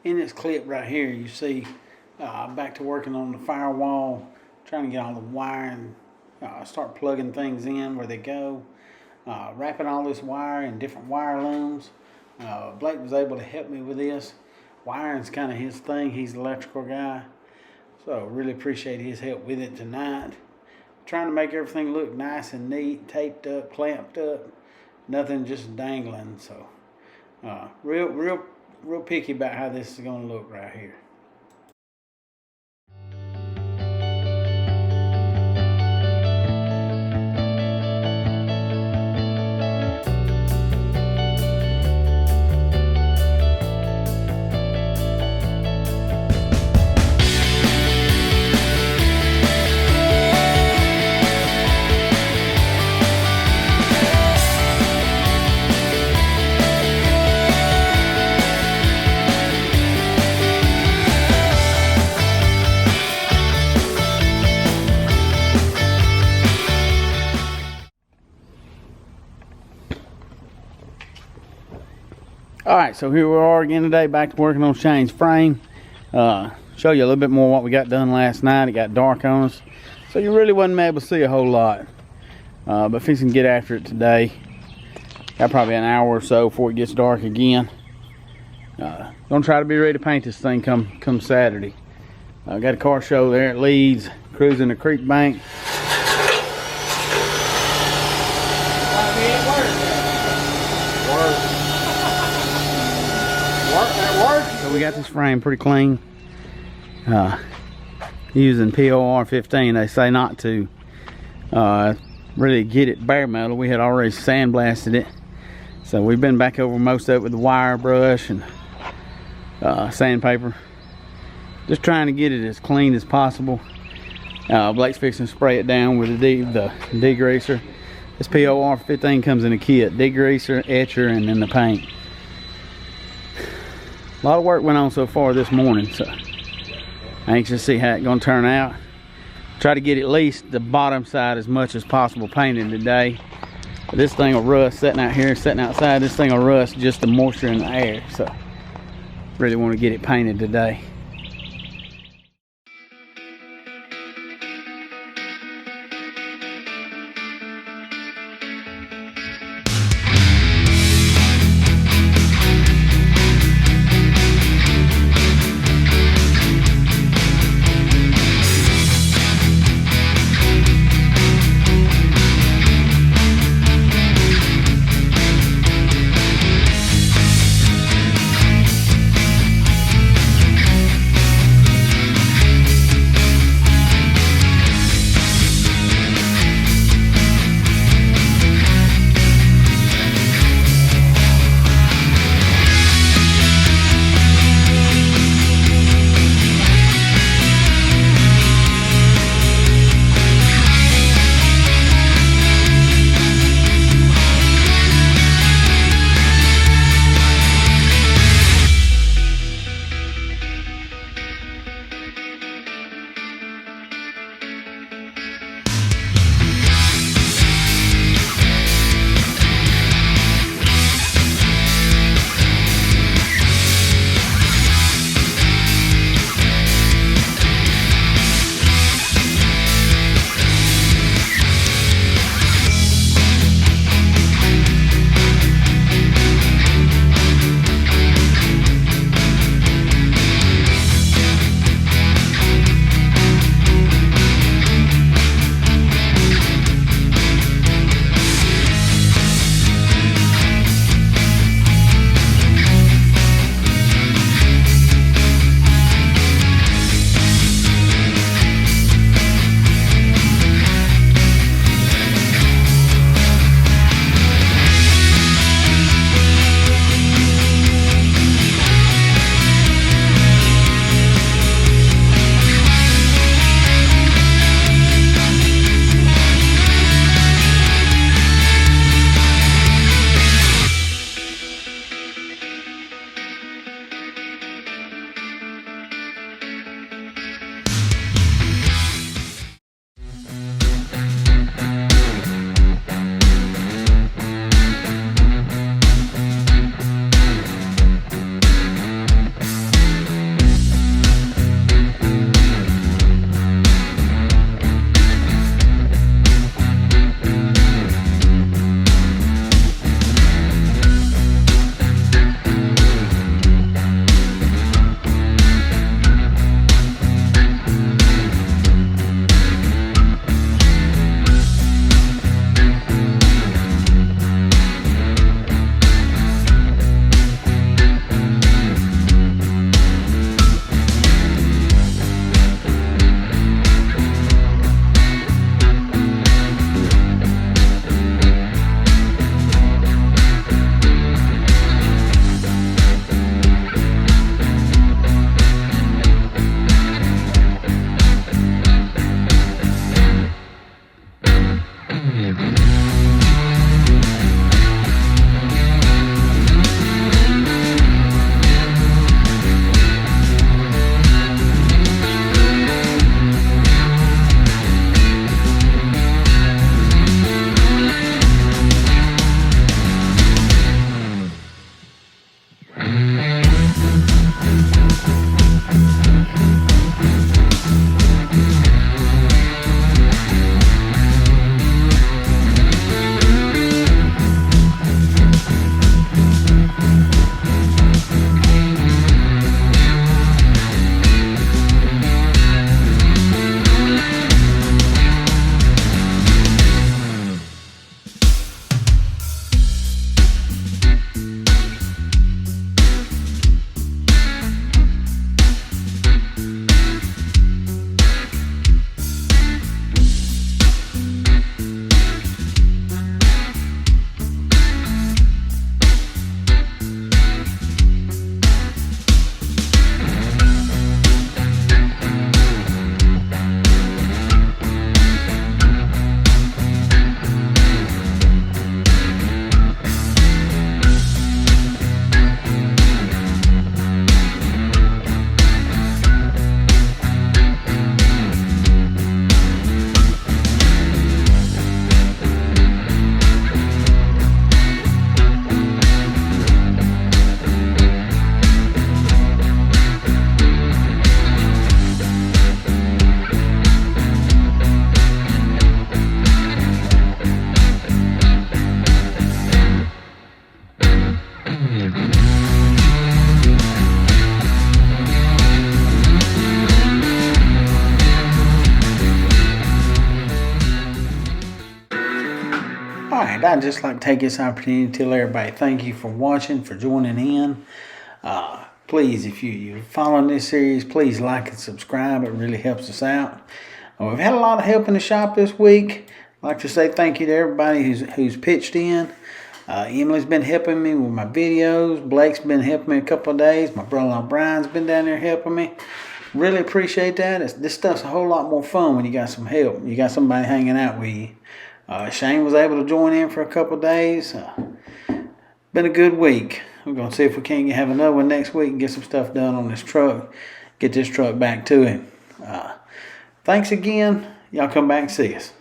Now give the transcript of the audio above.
In this clip right here, you see back to working on the firewall, trying to get all the wiring, start plugging things in where they go, wrapping all this wire in different wire looms. Blake was able to help me with this. Wiring's kind of his thing. He's the electrical guy. So really appreciate his help with it tonight. Trying to make everything look nice and neat, taped up, clamped up, nothing just dangling. So real picky about how this is going to look right here. Alright, so here we are again today, back to working on Shane's frame. Show you a little bit more what we got done last night. It got dark on us, so you really wasn't able to see a whole lot. But fixing to get after it today. Got probably an hour or so before it gets dark again. Gonna try to be ready to paint this thing come Saturday. Got a car show there at Leeds, cruising the creek bank. So we got this frame pretty clean. Using POR 15, they say not to really get it bare metal. We had already sandblasted it, so we've been back over most of it with the wire brush and sandpaper, just trying to get it as clean as possible. Blake's fixing to spray it down with the degreaser. This POR 15 comes in a kit: degreaser, etcher, and then the paint. A lot of work went on so far this morning, so anxious to see how it's going to turn out. Try to get at least the bottom side as much as possible painted today. But this thing will rust, sitting out here, sitting outside, this thing will rust just the moisture in the air. So really want to get it painted today. right, I'd just like to take this opportunity to tell everybody thank you for watching, for joining in. Please, if you're following this series, please like and subscribe. It really helps us out. We've had a lot of help in the shop this week. I'd like to say thank you to everybody who's pitched in. Emily's been helping me with my videos. Blake's been helping me a couple of days. My brother-in-law Brian's been down there helping me. Really appreciate that. This stuff's a whole lot more fun when you got some help. You got somebody hanging out with you. Shane was able to join in for a couple of days. Been a good week. We're going to see if we can't have another one next week and get some stuff done on this truck. Get this truck back to him. Thanks again. Y'all come back and see us.